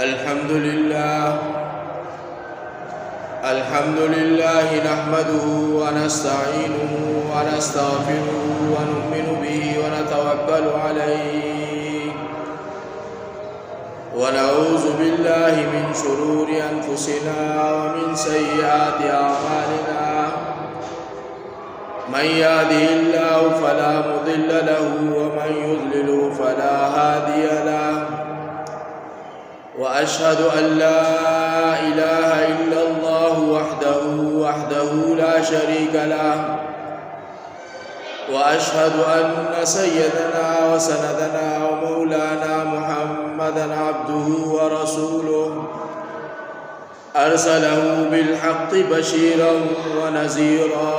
अल्हम्दुलिल्लाह नहमदुहु व नस्तईनुहु व नस्तगफिरुहु व नु'मिनु बिही व नतवक्कलु अलैहि व नऊज़ु बिल्लाहि मिन शुरूरि अनफुसिना व मिन सय्यिआति अअमालिना मन यहदिहिल्लाहु फला मुदिल्ल लहु व मन युद्लिलहु फला हादिय लहु वअशहदु अल्ला इलाहा इल्लल्लाहु वहदहु ला शरीका लहु वअशहदु अन्न सय्यदना व सनदना व मौलाना मुहम्मदन अब्दुहु व रसूलुहु अरसलहु बिलहक्कि बशीरन व नज़ीरा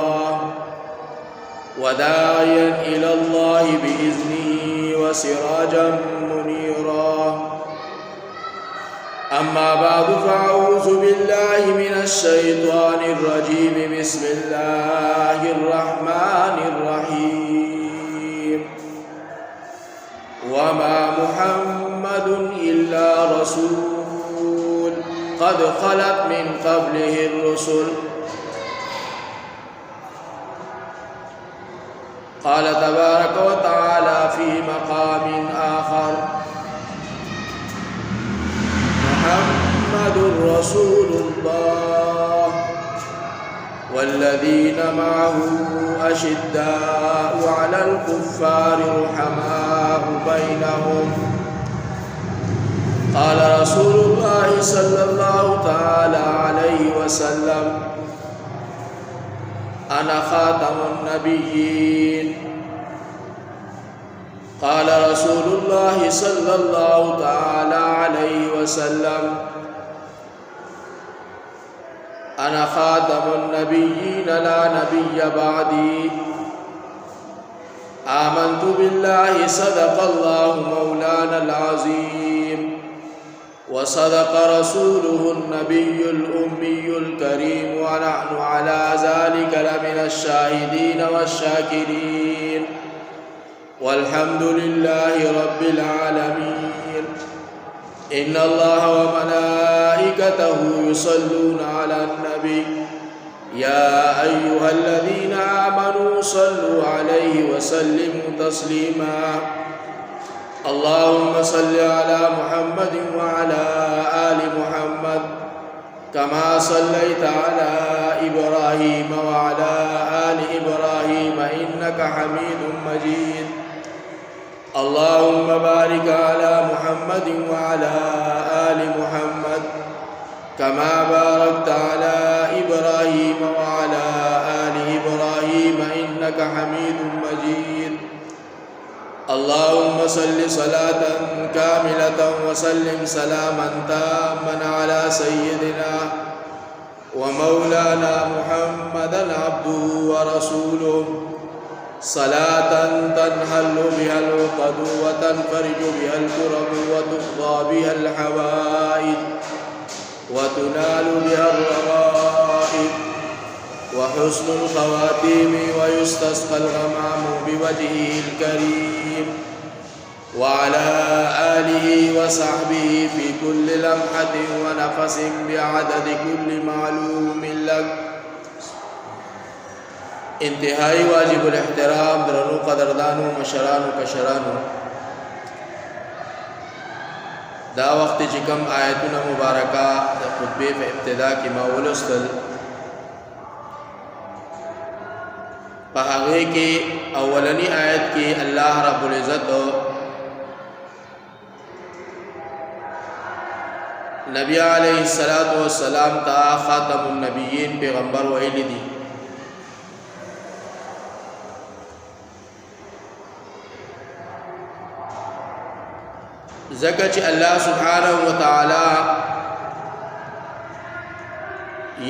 व दाइयन इलल्लाहि बिइज़्निहि व सिराजन मुनीरा अम्मा बादु फ़अऊज़ु बिल्लाहि मिनश शैतानिर रजीम बिस्मिल्लाहिर रहमानिर रहीम वमा मुहम्मदुन इल्ला रसूल क़द ख़लत मिन क़ब्लिहिर रुसुल क़ाल तबारक व तआला फ़ी मक़ामिन आख़र मुहम्मदुर रसूलुल्लाह वल्लज़ीन मअहु अशिद्दाउ अलल कुफ़्फ़ारि रुहमाउ बैनहुम क़ाल रसूलुल्लाहि सल्लल्लाहु तआला अलैहि वसल्लम अना ख़ातमुन नबिय्यीन क़ाल रसूलुल्लाहि सल्लल्लाहु तआला अलैहि वसल्लम अना ख़ातमुन नबिय्यीन ला नबिय्य बअदी आमन्तु बिल्लाहि सदक़ल्लाहु मौलानल अज़ीम व सदक़ रसूलुहुन नबियुल उम्मियुल करीम व नहनु अला ज़ालिका लमिनश शाहिदीन वश्शाकिरीन वल्हम्दुलिल्लाहि रब्बिल आलमीन इन्नल्लाह व मलाइकतहु युसल्लूना अलन नबी या अय्युहल्लज़ीना आमनू सल्लु अलैहि व सल्लिमू तस्लीमा अल्लाहुम्मा सल्लि अला मुहम्मदिन व अला आलि मुहम्मद कमा सल्लैता अला इब्राहीम व अला आलि इब्राहीम इन्नका हमीदुम मजीद अल्लाहुम्मा बारिक अला मुहम्मदिन व अला आलि मुहम्मद कमा बारकता अला इब्राहीम व अला आलि इब्राहीम इन्नका हमीदुम मजीद अल्लाहुम्मा सल्लि सलातन कामिलतन व सल्लिम सलामन ताम्मन अला सय्यिदिना व मौलाना मुहम्मदन अब्दुहु व रसूलुहु सलातन तन्हल्लु बिहल उक़दु व तनफ़रिजु बिहल कुरबु व तुक़ज़ा बिहल हवाइज व तुनालु बिहल रग़ाइब व हुस्नुल ख़वातीम व युस्तस्क़ल ग़मामु बिवजहिल करीम व अला आलिहि व सहबिहि फ़ी कुल्लि लम्हतिन व नफ़सिन बिअददि कुल्लि मालूमिन लक। इंतहाई वाजिबुल एहतराम दरनु क़दरदानु मशरानु कशरानु दा वक्त चिकम आयतुन मुबारका खुतबे फ़ इब्तिदा की मावलुस्तल पहागे के अवलनी आयत की अल्लाह रब्बुल इज़्ज़त नबी अलैहिस्सलातु वस्सलाम ता ख़ातमुन नबिय्यीन पैगम्बर वइली दी ज़कच अल्लाह सुब्हानहु व तआला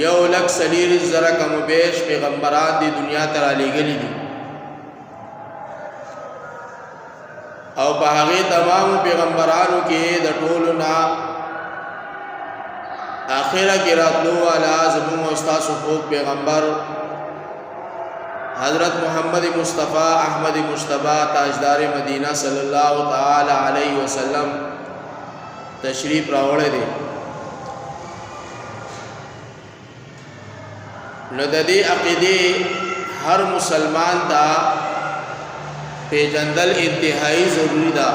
यौ लक सलीर ज़रा कम बेश पैगम्बरान दी दुनिया तरा लेगली दी और बहागे तमाम पैगम्बरानों के दटोलना आखिरा के रातलो वाला ज़मून उस्ताद पैगम्बर हज़रत मोहम्मद मुस्तफ़ा अहमद मुश्तबा ताजदार मदीना सल्लल्लाहु ताला अलैहि वसल्लम تشریف راوړی دی. نو د دې عقیدې هر مسلمان ته پیژندل انتهایی ضروری ده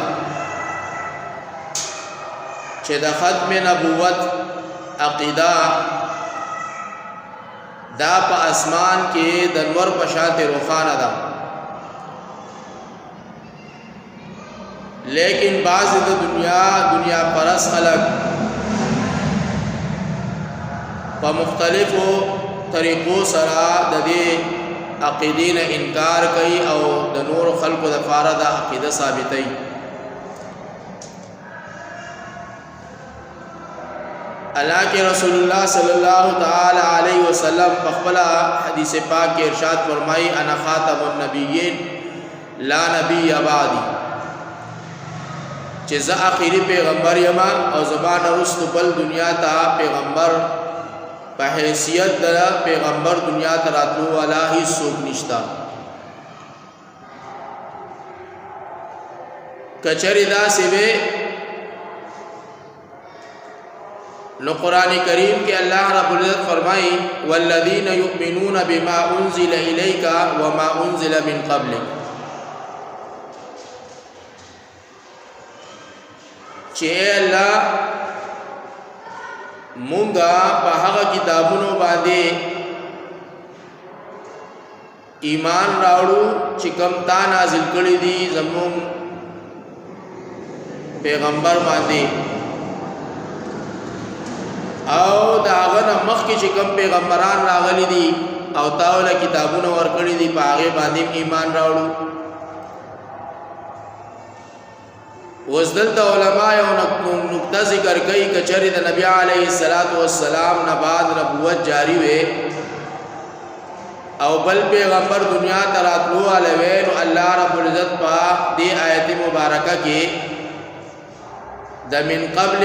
چې د ختم نبوت عقیده دا په اسمان کې د نور په شان روښانه ده، لیکن بعض د دنیا پرس خلق په مختلفو طریقو سره د دې عقیدې نه انکار کوي او د نور خلقو د فاره د عقیده ثابتوي. الله کے رسول اللہ صلی اللہ تعالی علیہ وسلم پخبلا حدیث پاک کے ارشاد فرمائی انا خاتم النبیین لا نبی بعدی، چې زه آخری پیغمبر یما او زبان رست بل دنیا تا پیغمبر په حیثیت د پیغمبر دنیا ته راتلو والا هیڅ څوک نشتا. کچری داسې وې نو قرآن کریم کے اللہ رب العزت فرمائی والذین یؤمنون بما انزل الیک وما انزل من قبلک، چې اللہ مونږه په هغه کتابونو باندې ایمان راوړو چې کوم تا نازل کړي دي زموږ پیغمبر باندې، او دا هغه مخکې چې کوم پیغمبران راغلي دي او تاوله کتابونه ورکړي دي په هغه باندې ایمان راوړو. اوس دلته علما یو نقطه ذکر کوي کچری د نبی علیه الصلاۃ والسلام نه بعد نبوت جاری وي او بل پیغمبر دنیا ته راتلو والے نو الله رب العزت په دې آیت مبارکه کې د من قبل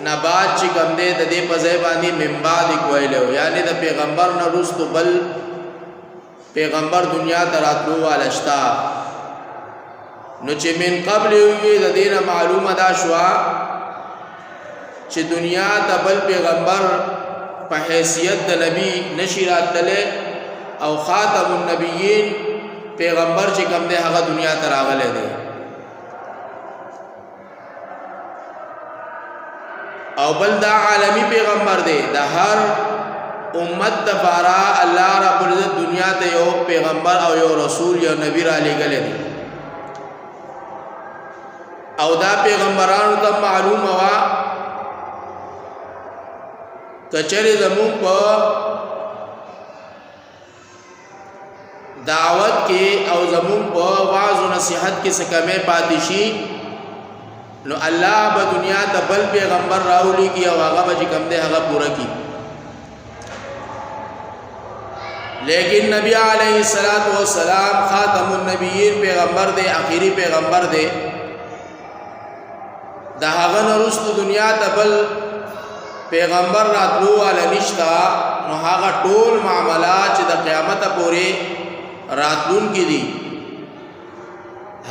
نبات چې کوم دې د دې په ځای باندې من بعد کویلو، یعنی د پیغمبر نه وروسته بل پیغمبر دنیا ته راتلو والے شتا. نو چې من قبل وی د دې معلومه دا شوا چې دنیا ته بل پیغمبر په حیثیت د نبی نشی راتله او خاتم النبیین پیغمبر چې کوم دې هغه دنیا ته راغله دی. او بل دا عالمی پیغمبر دی، د هر امت دپاره الله رب العزت دنیا ته یو پیغمبر او یو رسول یو نبی را لېږلی دی، او دا پیغمبرانو ته معلومه وه کچرې زموږ په دعوت کې او زموږ په واعظ و نصیحت کې څه کمی پاتې شي نو الله به دنیا ته بل پیغمبر راولي کی او هغه به چې کوم دی هغه پوره کی. لیکن نبی علیہ الصلوۃ والسلام خاتم النبیین پیغمبر دی، آخری پیغمبر دی، دا هغه نه وروسته دنیا ته بل پیغمبر راتلو والا نشتا. نو هغه ټول معاملات چې د قیامت پورې راتلونکي دي،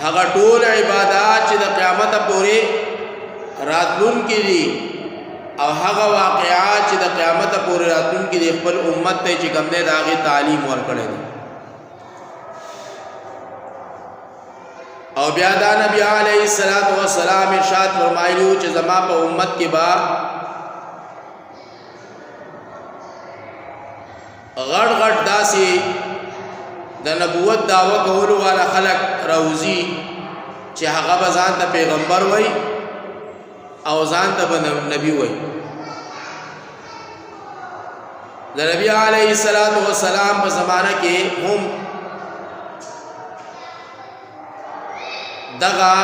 هغه ټول عبادات چې د قیامت پورې راتلونکي دي او هغه واقعات چې د قیامت پورې راتلونکي دي خپل امت ته چې کوم دی د هغې تعلیم ورکړی دی. او بیا دا نبی علیہ الصلوۃ والسلام ارشاد فرمایلو چې زما په امت کې با غړ غړ داسې د نبوت دعوه کولو والا خلق راوزی چې هغه به ځان ته پیغمبر وای او ځان ته به نبی وای. د نبی علیہ الصلوۃ والسلام په زمانه کې هم دغه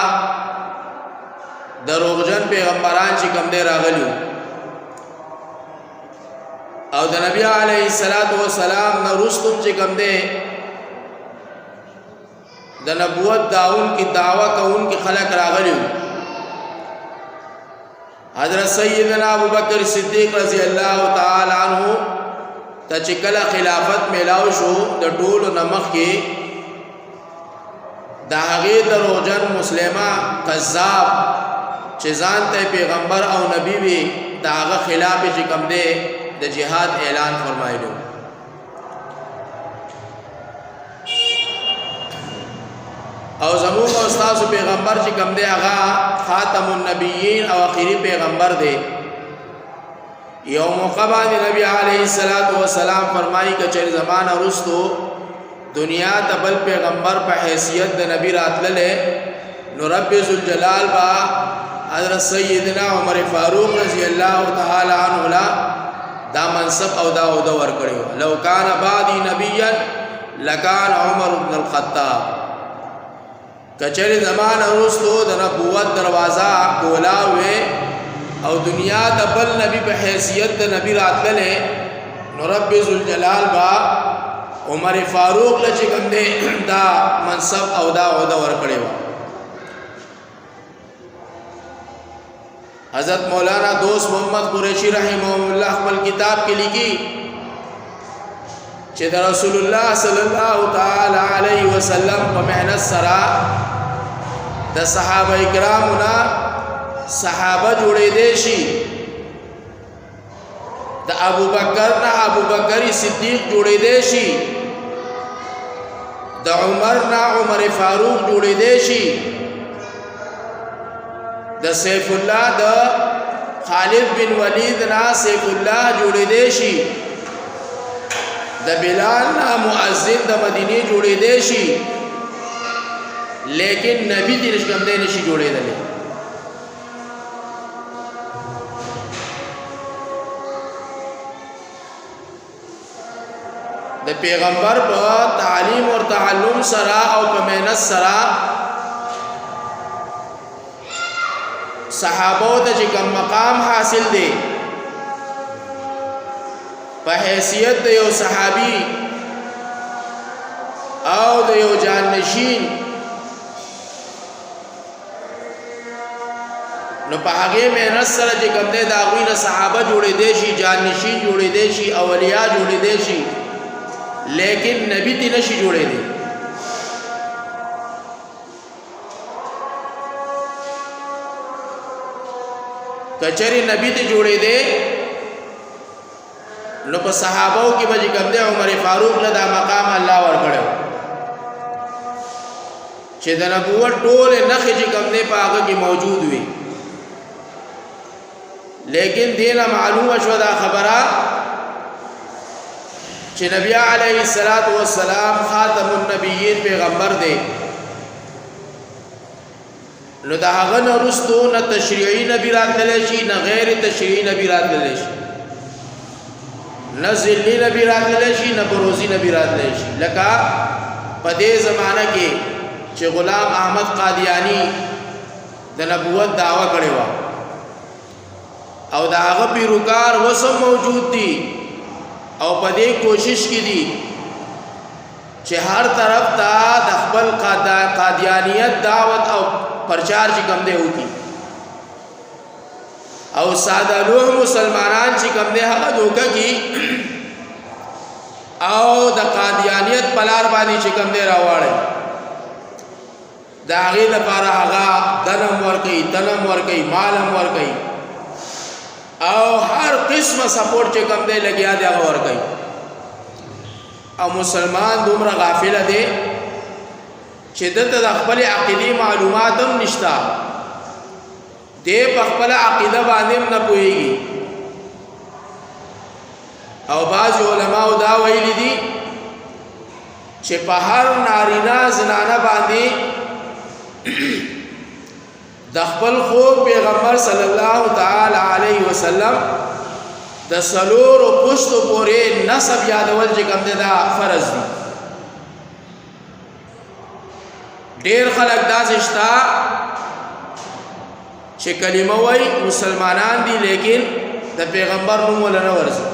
دروغجن پیغمبران چې کوم دی راغلي او د نبی علیہ الصلوۃ والسلام نه وروسته چې کوم دی د نبوت داون کی دعوه کون کی خلق راغلی. حضرت سیدنا ابوبکر صدیق رضی اللہ تعالی عنہ ته چې کله خلافت میلاو شو د ټولو نمخ کې د هغې دروغجن مسلمه کذاب چې ځان ته پیغمبر او نبی وي دا هغه خلاف چې کوم دی د جهاد اعلان فرمایلو. او زموږ او تاسو پیغمبر چې کوم دی هغه خاتم النبیین او اخیری پیغمبر دی. یو موقع باندې نبی علیه الصلاۃ والسلام فرمایي چې چر زمانہ رستو دنیا ته بل پیغمبر په حیثیت د نبی راتللې نو رب ذوالجلال با حضرت سیدنا عمر فاروق رضی الله تعالی عنہ لا دا منصب او دا عہده ورکړو. لو کان بعدی نبیا لکان عمر بن الخطاب. کچری زمانہ رستو د نبوت دروازه کولاوي او دنیا د بل نبی په حیثیت د نبی راتللې نو رب ذوالجلال با عمر فاروق لچ کوم دې دا منصب او دا عہده ورکړو. حضرت مولانا دوست محمد قریشی رحمه الله خپل کتاب کې لیکي چې د رسول الله صلی الله تعالی علیه وسلم په محنت سره د صحابه کرامو نه صحابه جوړې دي شي، د ابوبکر نه ابوبکر صدیق جوړې دي شي، د عمر نه عمر فاروق جوړې دي شي، د سیف الله د خالد بن ولید نه سیف الله جوړې دي شي، د بلال نه مؤذن د مدینه جوړې دي شي، لیکن نبی دې رښکم دې نشي جوړېدل. د پیغمبر په تعلیم او تعلم سره او په مهنت سره صحابو ته چې کوم مقام حاصل دی په حیثیت د یو صحابي او د یو جانشین نو په هغه مهنت سره چې کوم دی دا غوینه صحابه جوړې دي شي، جانشین جوړې دي شي، اولیاء جوړې دي شي، لیکن نبی دې نشي جوړې دي. کچری نبی دې جوړې دي نو په صحابو کې به کوم دی عمر فاروق له دا مقام الله ورکړو چې د نبوت ټول نخې چې کوم دی په هغه کې موجود وي. لیکن دینه معلومه شو دا خبره چې نبی علیه الصلاۃ والسلام خاتم النبیین پیغمبر دی نو دا هغه نورستو نه تشریعی نبی راتللی شي، نه غیر تشریعی نبی راتللی شي، نه ذلی نبی راتللی شي، نه بروزی نبی راتللی شي. لکه په دې زمانہ کې چې غلام احمد قادیانی د نبوت دعوه کړې و او دا هغه پیروکار وسم موجود دي او په دې کوشش کې دي چې هر طرف ته د خپل قادیانیت دعوت او پرچار چې کوم دی وکي او ساده لوح مسلمانان چې کوم دی هغه دوکه کی او د قادیانیت پلار باندې چې کوم دی راوړي دا هغه لپاره هغه دنم ورکي، تنم ورکي، مالم ورکي او هر قسمه سپورټ چې کوم دی لګیا دی هغه ورکي. او مسلمان دومره غافل دی چې دته د خپل عقیدی معلومات هم نشتا، دی په خپل عقیده باندې نه پوهیږي. او بعض علماء دا ویلي دي چې په هر نارینه زنانه باندې د خپل خوب پیغمبر صلی الله تعالی علیه وسلم د سلور او پښتو پورې نسب یادول چې کوم دا فرض دي. ډیر خلک دا زشتا چې کلمه وای مسلمانان دي لیکن د پیغمبر نوم ولنه ورځي.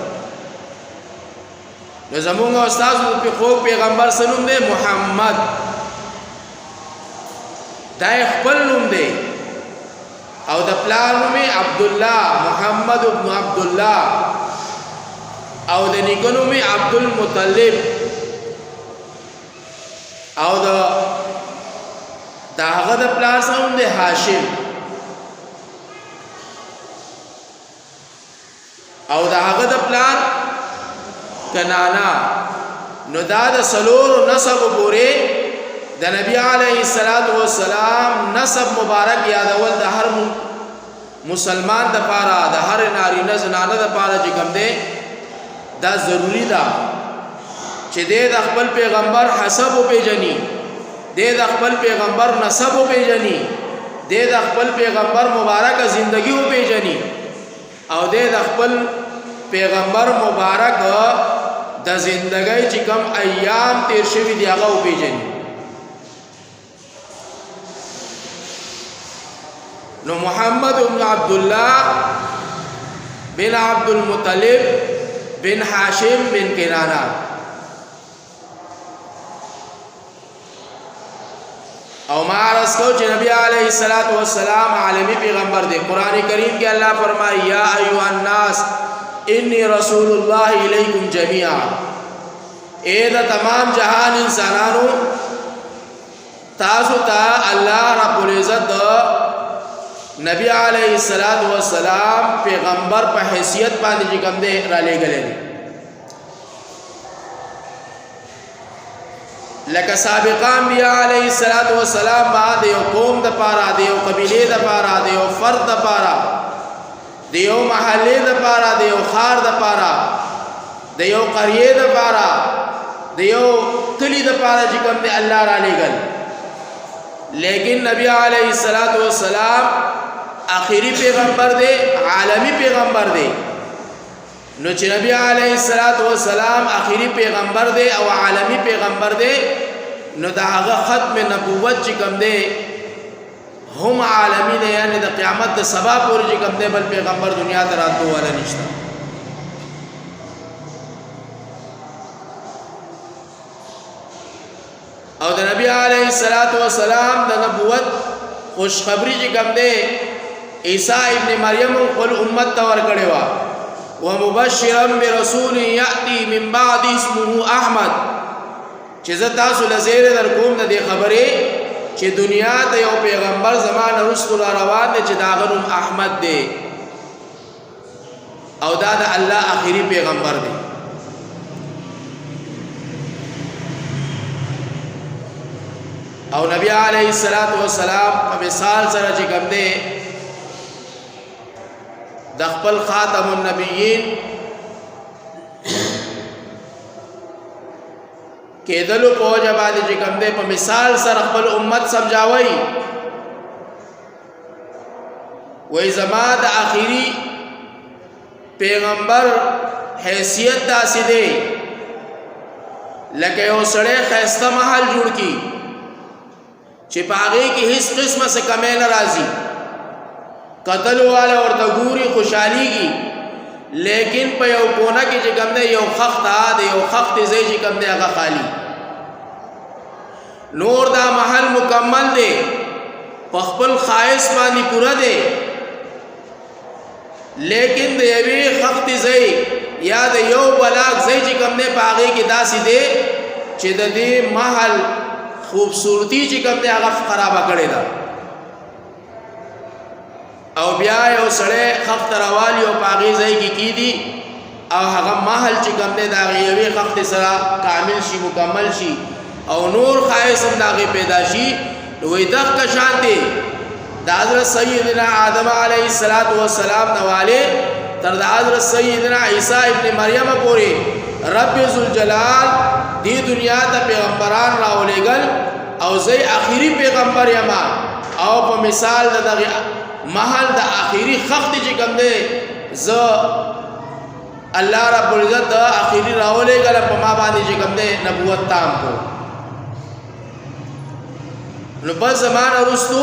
نو زمونږ استاد په خوب پیغمبر سنوم دی محمد، دا خپل نوم دی او د پلار نوم عبد الله، محمد ابن عبد الله او د نیکه نوم عبد المطلب او دا هغه د پلار نوم دی هاشم. او دا هغه د پلار کنانا نو دا د سلور نسب پورې د نبی علیه الصلاۃ والسلام نسب مبارک یادول د هر مسلمان د پاره د هر نارینه زنانه د پاره چې کوم دی دا ضروری ده چې د خپل پیغمبر حسب او پیجنی د خپل پیغمبر نسب او پیجنی د خپل پیغمبر مبارک زندگی او پیجنی او د خپل پیغمبر مبارک د زندګۍ چې کوم ایام تیر شوی دی هغه او پیجنی. نو محمد بن عبد الله بن عبد المطلب بن حاشم بن کنانہ او معرض کو چې نبی علیہ الصلوۃ والسلام عالمی پیغمبر دے. قرآن کریم کې الله فرمائے یا ایها الناس انی رسول الله الیکم جميعا، اے دا تمام جہان انسانانو تاسو ته الله رب العزت نبی علیہ الصلوۃ والسلام پیغمبر په حیثیت باندې چې کوم دے را لېږلی دی. لکه سابقا انبیاء علیہ الصلوۃ والسلام بعد یو قوم د پاره د یو قبیله د پاره د یو فرد د پاره د یو محله د پاره د یو خار د پاره د یو قریه د پاره د یو کلی د پاره چې کوم دی الله را لېږل. لیکن نبی علیہ الصلوۃ والسلام آخری پیغمبر دے، عالمی پیغمبر دے. نو چې نبی علیہ الصلوۃ والسلام آخری پیغمبر دے او عالمی پیغمبر دے نو دا هغه ختم نبوت چې کوم دے هم عالمی دے، یعنی د قیامت د سبا پورې چې کوم دے بل پیغمبر دنیا ته راتلو والا نشته. او د نبی علیہ الصلوۃ والسلام د نبوت خوشخبری چې کوم دے عیسی ابن مریم خپل امت ته ورکړی و. ومبشرا برسول یاتی من بعد اسمه احمد، چې زه تاسو له زیری در کوم د دې خبرې چې دنیا ته یو پیغمبر زمانه رسول را روان دی چې دا هغه نوم احمد دی او دا د الله آخري پیغمبر دی. او نبی علیہ الصلوۃ والسلام په مثال سره چې کوم دی د خپل خاتم النبیین کېدلو په وجه باندې چې کوم دی په مثال سره خپل امت سمجھاوي. وای زما د آخري پیغمبر حیثیت داسې دی لکه یو سړی ښایسته محل جوړ کی چې په هغې کې هیڅ قسمه څه کمی نه راځي، قتل والا ورته ګوري خوشحالیږي، لیکن په یو کونه کې چې کوم دی یو خښت د یو خښتې ځای چې کوم دی هغه خالی. نور دا محل مکمل دی، په خپل ښایست باندې پوره دی، لیکن د یوې خښتې ځای یا د یو بلاک ځای چې کوم دی په هغې کې داسې دی چې د دې محل خوبصورتی چې کوم دی هغه خرابه کړې ده. او بیا یو سړی خښت راوالي او په هغې ځای کې کیدي او هغه محل چې کوم دی د هغې یوې خښتې سره کامل شي، مکمل شي او نور ښایست هم د هغې پیدا شي. نو وایي دغه شان دی د حضرت سیدنا آدم علیه الصلاۃ والسلام نه والې تر د حضرت سیدنا عیسی ابن مریم پورې رب ذوالجلال دی دنیا ته پیغمبران راولېږل او زه آخري پیغمبر یم او په مثال د دغې محل د آخري خښتې چې کوم دی زه الله رب العزت آخري راولېږل په ما باندې چې کوم دی نبوت تام کو. نو بس زمانه وروستو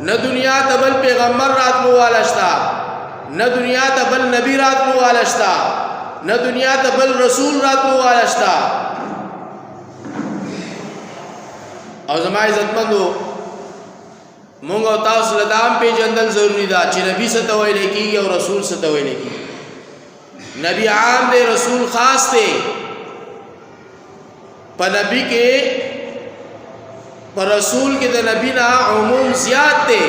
نه دنیا ته بل پیغمبر راتلو والا شته، نه دنیا ته بل نبی راتلو والا شته، نه دنیا ته بل رسول راتلو والا شته. او زما عزتمندو مونږ او تاسو له دا هم پېژندل ضروري ده چې نبي څه ته ویلی کېږي او رسول څه ته ویلی کېږي. نبی عام دی، رسول خاص دی. په نبی کې په رسول کې د نبی نه عموم زیات دی.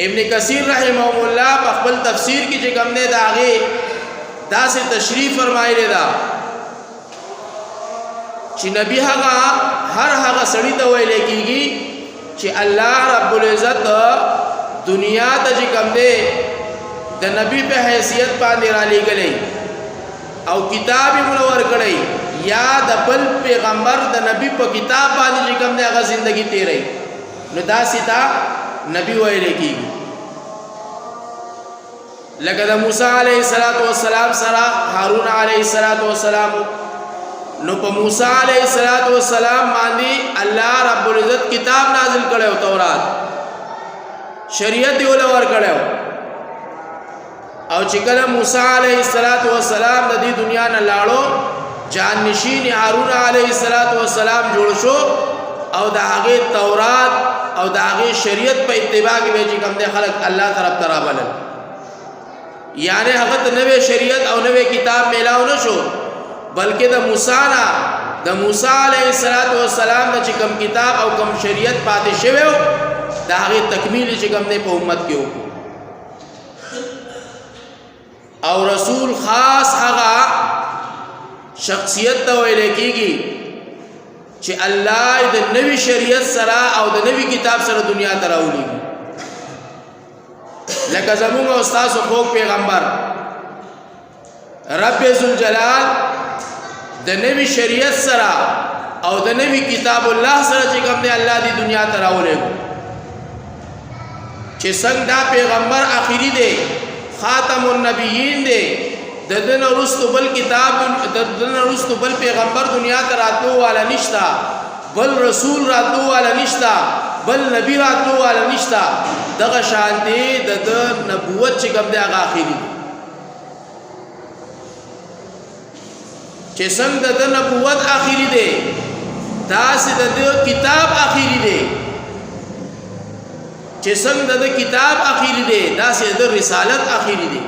ابن کثیر رحمه الله په خپل تفسیر کې چې کوم نه داغه داسې تشریح فرمایلی دا چې نبی هغه سړی ته ویل کېږي چې الله رب العزت دنیا ته چې کوم دی د نبی په حیثیت باندې را لېږلی او کتاب یې منور کړی یا د بل پیغمبر د نبی په کتاب باندې چې کوم دی هغه زندگی تیری نو داسې تا نبی ویل کېږي لکه د موسی علیه السلام سره هارون علیه السلام نو په موسی علیه السلام باندې الله رب العزت کتاب نازل کړو تورات شریعت یې ولور کړو او چې کله موسی علیه السلام د دې دنیا نه لاړو جان نشین هارون علیه السلام جوړ شو او د هغه تورات او د هغه شریعت په اتباع کې چې کوم د خلق الله طرف ته رابلل یعنی هغه ته نوې شریعت او نوې کتاب میلاو نشو بلکې د موسی علیه السلام د چې کوم کتاب او کوم شریعت پاتې شوی د هغه تکمیل چې کوم نه په امت کې وکړو او رسول خاص هغه شخصیت ته ویل کېږي چې الله د نوې شریعت سره او د نوې کتاب سره دنیا ته راولېږي لکه زموږ استاد خو پیغمبر رب ذوالجلال د نوې شریعت سره او د نوې کتاب الله سره چې کوم دی الله دی دنیا ته راولېږي چې څنګه دا پیغمبر اخیری دی خاتم النبیین دی د دین رستو بل کتاب د دین رستو بل پیغمبر دنیا ته راتلو والا نشتا بل رسول راتلو والا نشتا بل نبی راتلو والا نشتا دغه شانتی د نبوت چې کوم دی هغه اخیری چې څنګه د نبوت اخیری دی داسې د کتاب اخیری دی چې څنګه د کتاب اخیری دی داسې د رسالت اخیری دی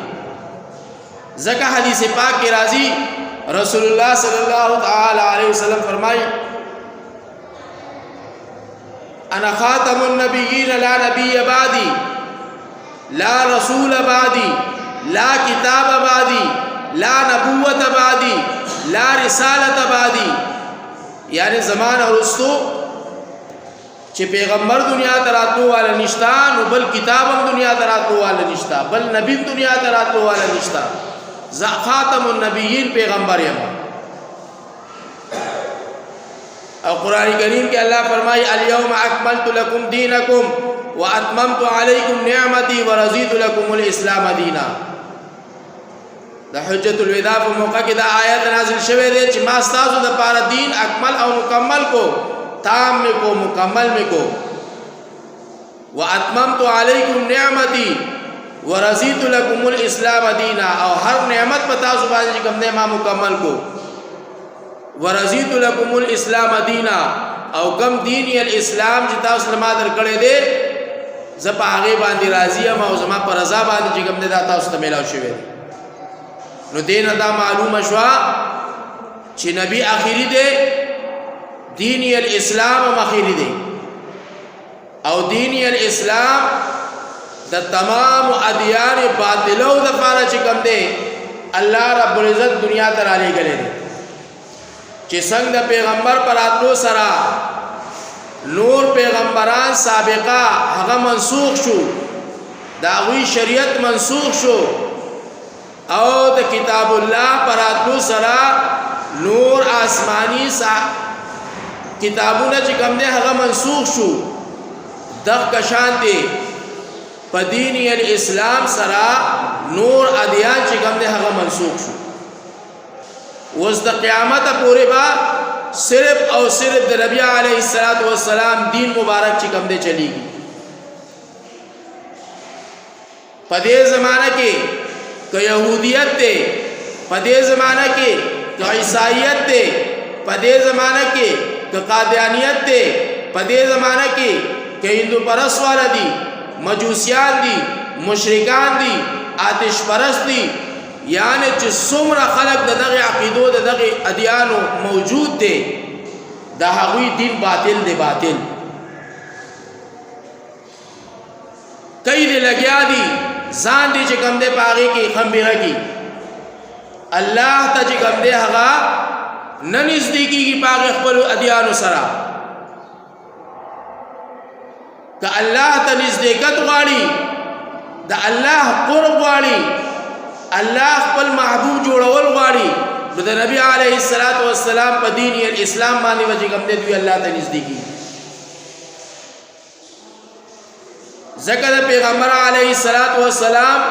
ځکه حدیث پاک کې راځي رسول الله صلی الله تعالی علیه وسلم فرمایي انا خاتم النبیین لا نبی بعدی لا رسول بعدی لا کتاب بعدی لا نبوت بعدی لا رسالت بعدی یعنی زمان ورستو چې پیغمبر دنیا ته راتلو والا نشتا نو بل کتاب هم دنیا ته راتلو والا نشتا بل نبی دنیا ته راتلو والا نشتا خاتم النبیین پیغمبر یم او قرآن کریم کې الله فرمایي الیوم اکملت لکم دینکم واتممت علیکم نعمتی ورضیت لکم الاسلام دینا د حجۃ الوداع په موقع کې دا آیت نازل شوه دی چې ما تاسو د پاره دین اکمل او مکمل کو تام میں کو مکمل میں کو واتممت علیکم نعمتی ورضیت لکم الاسلام دینا او هر نعمت په تاسو باندې کوم نه ما مکمل کو ورضیت لکم الاسلام دینا او کم دین الاسلام چې تاسو ما درکړې دي زه په هغه باندې راضی یم او زما پر رضا باندې چې کوم نه تاسو ته ملاو شوی نو دین دا معلومه شوا چې نبی اخیری دی دین الاسلام اخیری دی او دین الاسلام د تمام ادیان باطلو د پاره چې کوم دی الله رب العزت دنیا ته را لېږلی دی چې څنګه پیغمبر پر راتلو سره نور پیغمبران سابقه هغه منسوخ شو دا وی شریعت منسوخ شو او د کتاب الله پر راتلو سره نور آسمانی کتابونه چې کوم دی هغه منسوخ شو دغه شانتي په دین الاسلام سره نور ادیان چې کوم دی هغه منسوخ شو اوس د قیامت پورې با صرف او صرف د نبی علیه السلام دین مبارک چې کوم دی چلیږي په دې زمانہ کې که يهودیت ته په دې زمانہ کې که عیسائیت ته په دې زمانہ کې که قادیانیت ته په دې زمانہ کې که هندو پرست والا دي مجوسیان دي مشرکان دي آتش پرست دي یعنی چې څومره خلق د دغه عقیدو د دغه ادیانو موجود دي دا هغوی دین باطل دی باطل کئی دے لگیا دی ځان دی چې کم دے پاغي کې خمبره کی الله ته چې کم دے هغه ننزدیکی کی پاغي خپل ادیانو سره که الله ته نزدېکت غواړي د الله قرب غواړي الله خپل محبوب جوړول غواړي نو د نبی علیه الصلاۃ والسلام په دین الاسلام باندې وجه کوم دی الله ته نزدیکی ذکر پیغمبر علیه الصلاۃ والسلام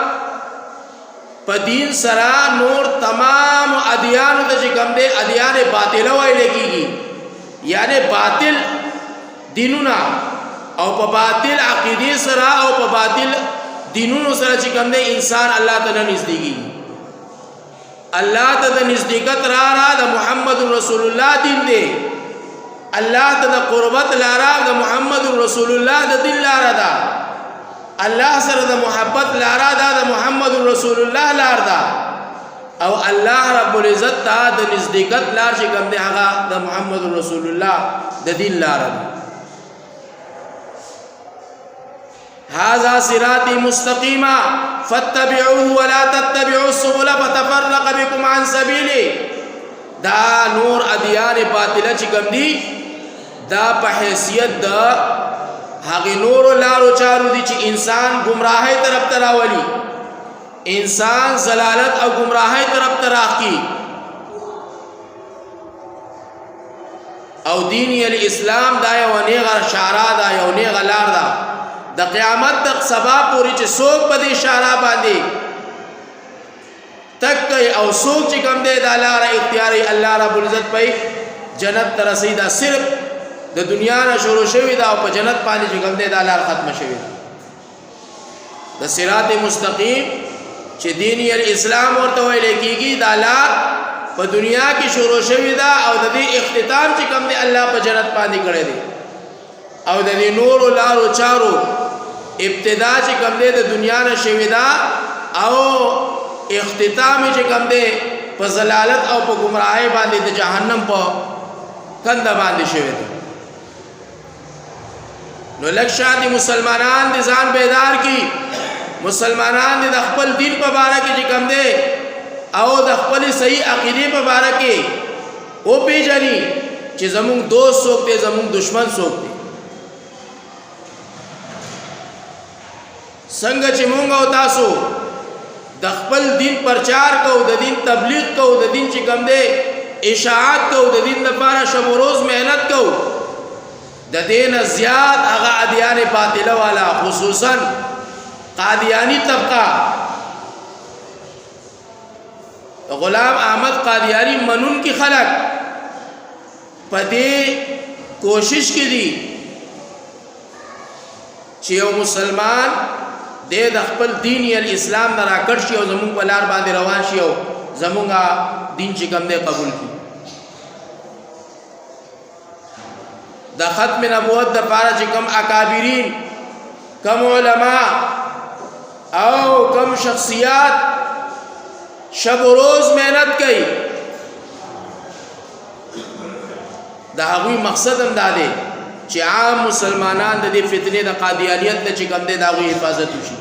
په دین سره نور تمام ادیان ته چې کوم دی ادیان باطل وایل کیږي یعنی باطل دینونه او په باطل عقیده سره او په باطل دینونو سره چې کوم دی انسان الله ته نږدېږي الله ته د نزدېکت را د محمد رسول الله دین دی الله ته د قربت لاره د محمد رسول الله د دین لاره ده الله سره د محبت لاره ده د محمد رسول الله لاره ده او الله رب العزت ته د نزدېکت لار چې کوم دی هغه د محمد رسول الله د دین لاره ده هذا صراطي مستقيما فاتبعوه ولا تتبعوا السبل فتفرق بكم عن سبيله دا نور ادیان باطله چې کوم دي دا په حیثیت د هغه نور لارو چارو دي چې انسان گمراهۍ طرف ته راولي انسان ضلالت او گمراهۍ طرف ته راخي او دین الاسلام دا یو نیغه شعرا دا یو نیغه لار دا د قیامت تک سبا پوری چې څوک په دې اشاره باندې تک او څوک چې کوم دې د لار اختیاري الله رب العزت په جنت ته رسیدا صرف د دنیا نه شروع شوی دا او په جنت باندې چې کوم دې د لار ختم شوی د صراط مستقیم چې دین الاسلام ورته ویل کېږي دا لار په دنیا کې شروع شوی دا او د دې اختتام چې کوم دې الله په جنت باندې کړی دی او د دې نور لارو چارو ابتدا چې کوم دی د دنیا نه شوی دا او اختتام چې کوم دی په ضلالت او په گمراهۍ باندې د جهنم په کنده باندې شوی دی نو لکشا دي مسلمانان دي ځان بیدار کی مسلمانان دي د خپل دین په باره کې چې کوم دی او د خپل صحیح عقیده په باره کې او پیژني چې زموږ دوست څوک دی زموږ دشمن څوک دی څنګه چې مونږ او تاسو د خپل دین پرچار کو د دین تبلیغ کو د دین چې کوم دی اشاعت کو د دین لپاره شب و روز مهنت کو د دین زیات هغه ادیان باطله والا خصوصا قادیانی طبقه غلام احمد قادیانی منون کی خلق پدې کوشش کړي چې یو مسلمان د خپل دین الاسلام نه راکړ شي او زمونږ په لار باندې روان شي او زمونږ دین چې کوم دی قبول کړي د ختم نبوت د پاره چې کوم اکابرین کم علما او کم شخصیات شب و روز مهنت کوي دا هغوی مقصد هم دا دی چې عام مسلمانان د دې فتنې د قادیانیت نه چې کوم دی د هغوی حفاظت وشي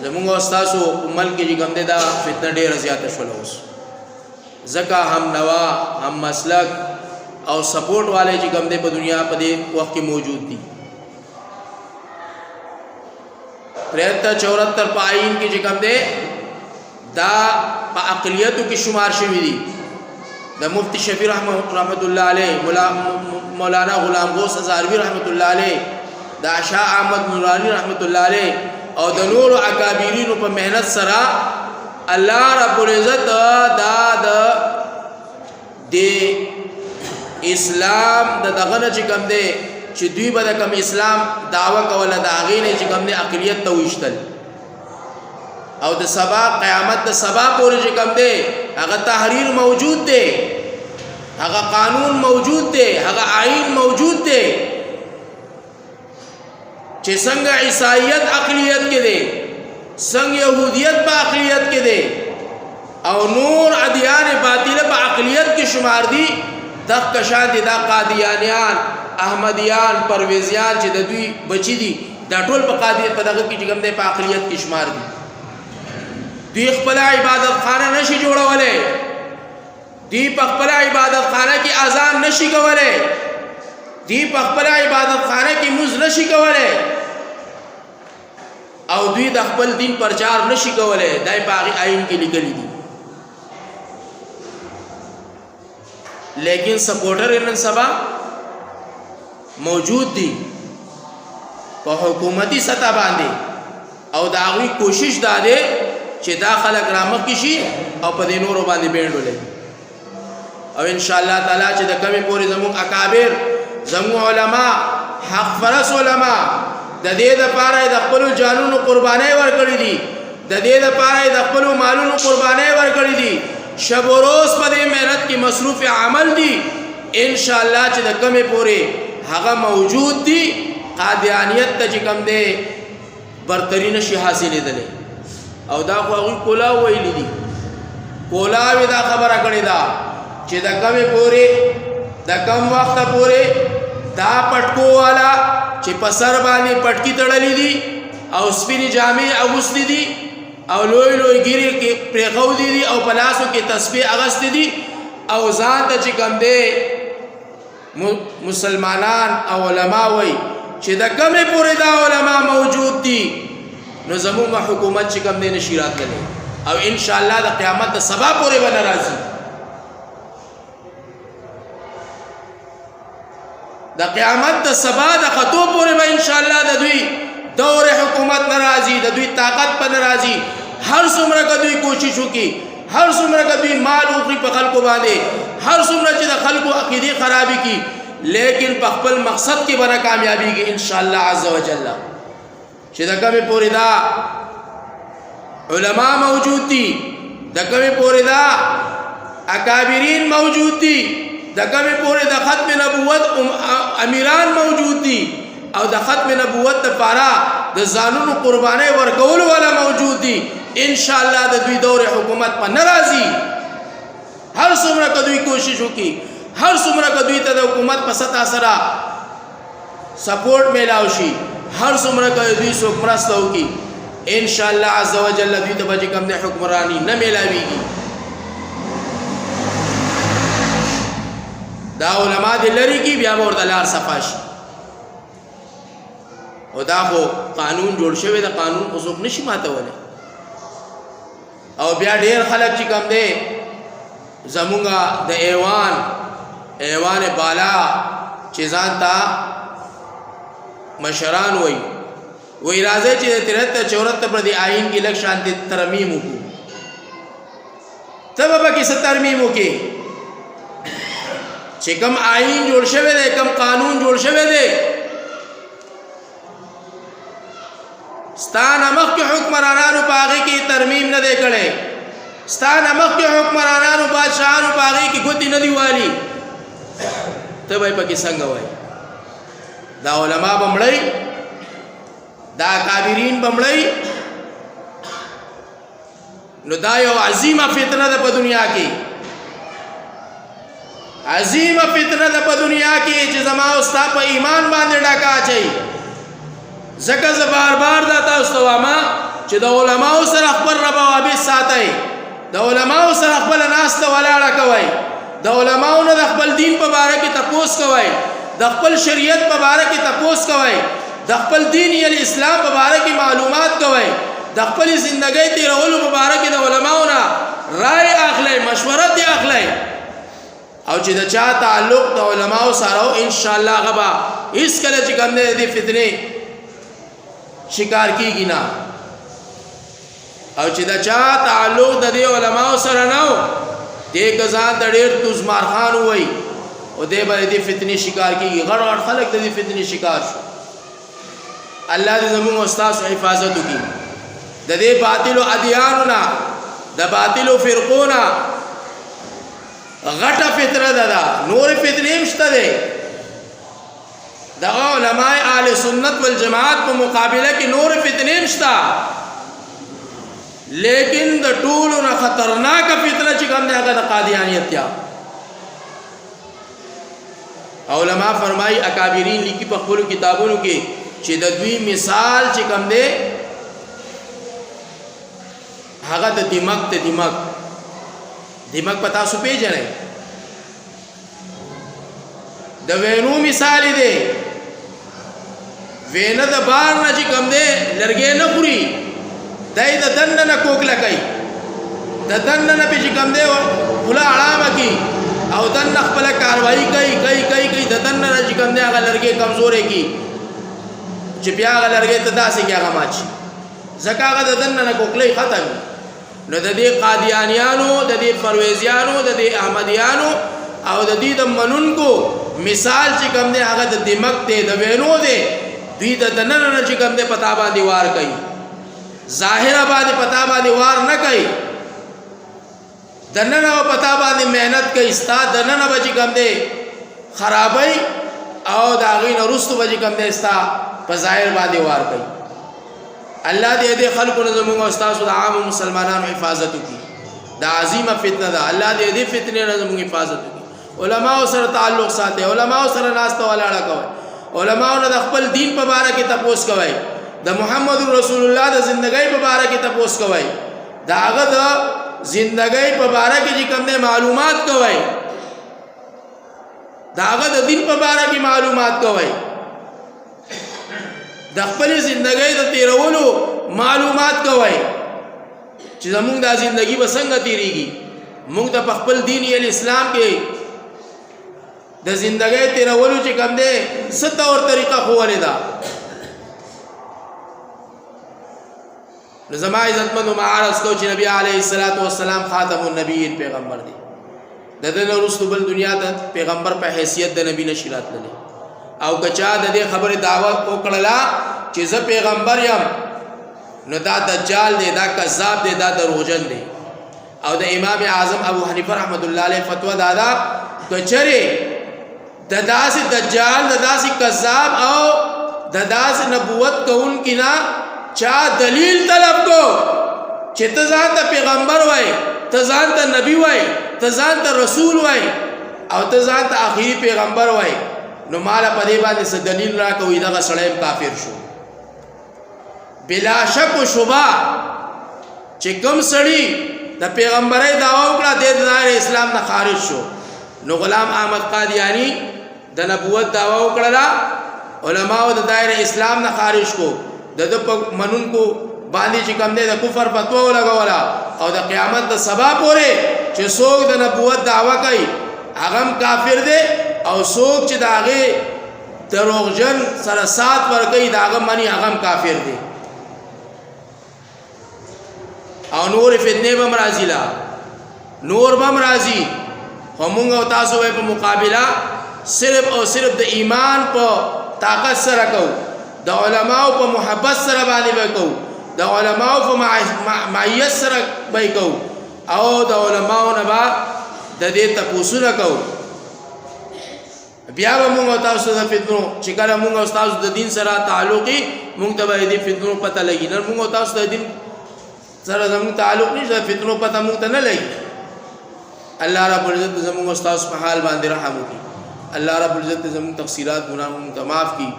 زمونږ استاسو په ملک کې چې کوم دی دا فتنه ډېره زیاته شوله اوس ځکه هم نوا هم مسلک او سپورټ والے چې کوم دی په دنیا په دې وخت کې موجود دي 73-74 په آئین کې چې کوم دی دا په اقلیتو کې شمار شوي دي د مفتی شفیع رحمت الله علیه مولانا غلام غوث ازهروی رحمت الله علیه د شاه احمد نورانی رحمت الله علیه او د نور اکابرینو په مهنت سره الله رب العزت دا د اسلام د دغه چې کوم دی چې دوی به د کوم اسلام دعوه کوله د هغې نه چې کوم دی اقلیت ته ویشتل او د سبا قیامت د سبا پورې چې کوم دی هغه تحریر موجود دی هغه قانون موجود دی هغه آئین موجود دی چې څنګه عیسائیت اقلیت کې دی څنګه یهودیت په اقلیت کې دی او نور ادیان باطله په اقلیت کې شمار دي دغه شان دي دا قادیانیان احمدیان پرویزیان چې د دوی بچی دي دا ټول په قادریت په دغه کې چې کوم دی په اقلیت کې شمار دي. دوی خپل عبادت خانه نشي جوړولی، دوی په خپل عبادت خانه کې اذان نشي کولی، دوی په خپل عبادت خانه کې مونځ نشي کولی، او دوی د خپل دین پرچار نشي کولی. دای په هغې آیین کې لیکلي دي. لیکن سپورټر نن سبا موجود دي په حکومتي سطح باندې، او د هغوی کوشش دا دی چې دا خلک رامخکې شي او په دې نورو باندې بینډ ولګي. او انشاءالله تعالی چې د کمې پورې زموږ اکابر، زموږ علما، حق فرس علما د دې دپاره د خپلو جانونو قربانۍ ورکړي دي، د دې دپاره د خپلو مالونو قربانۍ ورکړي دي، شب و روز په دې محنت کې مصروف عمل دي. انشاءالله چې د کمې پورې هغه موجود دي، قادیانیت ته چې کوم دی برتري نشي حاصلېدلی. او دا خو هغوی کولاو ویلي دي، کولاوې دا خبره کړې ده چې د کمې پورې د کم وخته پورې دا پټکو والا چې په سر باندې پټکي تړلې دي او سپینې جامې اغوستې دي او لوی لوی ګیرې کې پرېښودې دي او په لاسو کې تسبیح اغوستې دي او ځان ته چې کوم دی مسلمانان او علما وایي چې د کمې پورې دا علما موجود دي نو زموږ حکومت چې کوم دی نشي راتللی، او انشاءالله د قیامت د سبا پورې به نه راځي. د قیامت د سبا د خطو پورې به انشاءالله د دوی دور حکومت نه راځي، د دوی طاقت په نه راځي. هر څومره که دوی کوشش وکړي، هر څومره که دوی مال وخوري په خلکو باندې، هر څومره چې د خلکو عقیدې خرابې کړي، لیکن په خپل مقصد کې به نه کامیابېږي انشاءالله عز وجل. چې د کمې پورې دا علما موجود دي، د کمې پورې دا اکابرین موجود دي، د کمې پورې د ختم نبوت امیران موجود دي، او د ختم نبوت دپاره د ځانونو قربانۍ ورکولو والا موجود دي. انشاءالله د دوی دور حکومت په نه راځي. هر څومره که دوی کوشش وکړي، هر څومره که دوی ته د حکومت په سطح سره سپورټ میلاو شي، هر څومره که دوی څوک مرسته وکړي، انشاءالله عز وجل دوی ته به چې کوم دی حکمراني نه میلاویږي. دا علما دې لرې کړي، بیا به ورته لار صفا شي. او دا خو قانون جوړ شوی د قانون خو څوک نشي ماتولی. او بیا ډېر خلک چې کوم دی زمونږ د ایوان بالا چې ځان ته مشران وایي راځئ چې د 73-74 پر دې آیین کې لږ شانتې ترمیم وکړو. ته به پکې څه ترمیم وکړې چې کوم آیین جوړ شوی دی، کوم قانون جوړ شوی دی، ستا نه مخکې حکمرانانو په هغې کې ترمیم نه دی کړی، ستا نه مخکې حکمرانانو بادشاهانو په هغې کې ګوتې نه دي والي، ته به یې پکې څنګه وایي؟ دا علما به مړئ، دا کابرین به مړئ. نو دا یو عظیمه فتنه ده په دنیا کې، عظیمه فتنه ده په دنیا کې چې زما او ستا په ایمان باندې ډاکه اچوي. ځکه زه بار بار دا تاسو ته وایم چې د علماو سره خپل روابط ساتئ، د علماو سره خپل ناسته ولاړه کوئ، د علماو نه د خپل دین په باره کې تپوس کوئ، د خپل شریعت په باره کې تپوس کوئ، د خپل دین یعنی اسلام په باره کې معلومات کوئ، د خپل زندګۍ تیرولو په باره کې د علماو نه رائے اخلئ، مشوره دې اخلئ. او چې د چا تعلق د علماو سره او انشاءالله هغه به هېڅکله چې کوم دی د دې فتنې شکار کیږي نه. او چې د چا تعلق د دې علماو سره نه و، دې که ځان ته ډېر توزمارخان ووایي او دې به د دې فتنې شکار کیږي. غټ غټ خلک د دې فتنې شکار شو. الله دې زموږ او ستاسو حفاظت وکړي د دې باطلو ادیانو نه، د باطلو فرقو نه. غټه فتنه ده، نور فتنې هم شته دی. دغه علماء اهل سنت والجماعت په مقابله کې نور فتنې هم شته، لیکن د ټولو نه خطرناکه فتنه چې کوم دی هغه د قادیانیت ده. علماء فرمایي اکابرین لیکي په خپل کتابونو کې چې د دوی مثال چې کوم دی هغه د دماغ پتا سو پیژنئ د وینو مثال دی وینه د بار نه چې کوم دی لرګې نه خوري دای د دننه نه کوکله کوي د دننه نه چې کوم دی خوله اړامه کوي او دننه خپل کاروایی کوي د دننه نه چې کوم دی هغه لرګې کمزورې کوي چې بیا هغه لرګې ته داسې کې هغه ماچي ځکه هغه د دننه نه کوکلې ختم. نو د دې قادیانیانو د دې پرویزیانو د دې احمدیانو او د دې د منونکو مثال چې کوم دی هغه د دماغ دی د وینو دی دوی د دننه نه چې کوم دی پتا باندې وار کوي ظاهر باندې پتا باندې وار نه کوي دننه او پتا باندې مهنت کوي ستا دننه به چې کوم دی خرابای او د هغې نه وروسته به چې کوم دی ستا په ظاهر باندې وار کوي. الله دې خلکو نه زموږ او ستاسو د عامو مسلمانانو حفاظت وکړي. دا عظیمه فتنه ده. الله دې فتنې نه زموږ حفاظت وکړي. علماء سره تعلق ساتي، علماء سره ناسته ولاړه کوي، علماء نه د خپل دین په باره کې تپوس کوي، د محمد رسول الله د زندګۍ په باره کې تپوس کوي، دا هغه د زندګۍ په باره کې چې کوم دی معلومات کوي، دا هغه د دین په باره کې معلومات کوي، د خپل زندګۍ د تیرولو معلومات کوي چې زموږ د زندګۍ به څنګه تیریږي. موږ د خپل دین اسلام کې د زندګۍ تیرولو چې کوم دی څه طور طریقه ښوولې ده. نو زما عزتمندو ما عرض کو چې نبی علیه السلام خاتم النبیین پیغمبر دی. د دې نه وروسته بل دنیا ته پیغمبر په حیثیت د نبی نشي راتللی. او که چا د دې خبرې دعوه وکړله چې زه پیغمبر یم نو دا دجال دی، دا کذاب دی، دا دروغجن دی. او د امام اعظم ابو حنیفه رحمت الله علیه فتوا دادا که چرې د داسې دجال د داسې کذاب او د داسې نبوت کوونکي نه چا دلیل طلب کو چې ته ځان ته پیغمبر وای، ته ځان ته نبی وای، ته ځان ته رسول وای او ته ځان ته آخري پیغمبر وای، نو مالا په دې باندې څه دلیل راکوي دغه سړی کافر شو. بلا شک و شبه چې کوم سړی د پیغمبرۍ دعوا وکړه د دایره اسلام نه خارج شو. نو غلام احمد قادیانی د نبوت دعوا وکړه، علماء د دایره اسلام نه خارج کو، د منونکو باندې چې کوم دی د کفر فتوا ولګوله او د قیامت د سبا پورې چې څوک د نبوت دعوا کوي هغه کافر دی او څوک چې د هغې دروغجن سره سات ورکوي د هغه مني هغه کافر دی. او نور فتنې به هم راځي، نور به هم راځي، خو مونږ او تاسو به په مقابله صرف او صرف د ایمان په طاقت سره کوو، د علماو په محبت سره باندې به کوو، د علماو په معیت سره به کوو او د علماو نه به د دې تپوسونه کوو. بیا به مونږ او تاسو د فتنو چې کله مونږ او تاسو د دین سره تعلقي مونږ ته به د فتنو پته لګي. نن مونږ او تاسو د دین سره زموږ تعلق نشته، فتنو پته مونږ ته نه لګي. الله رب العزت زموږ او تاسو په حال باندې رحم وکړي. الله رب العزت زموږ تقصیرات ګناهونه ته معاف کړي.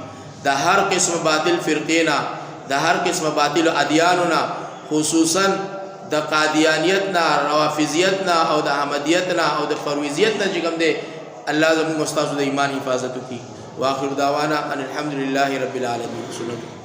د هر قسم باطل فرقې نه، د هر قسم باطل ادیانو نه، خصوصا د قادیانیت نه، روافضیت نه او د احمدیت نه او د فرویزیت نه چې کوم دی الله زموږ او تاسو د ایمان حفاظت وکړي. واخر دعوانا ان الحمد لله رب العالمین.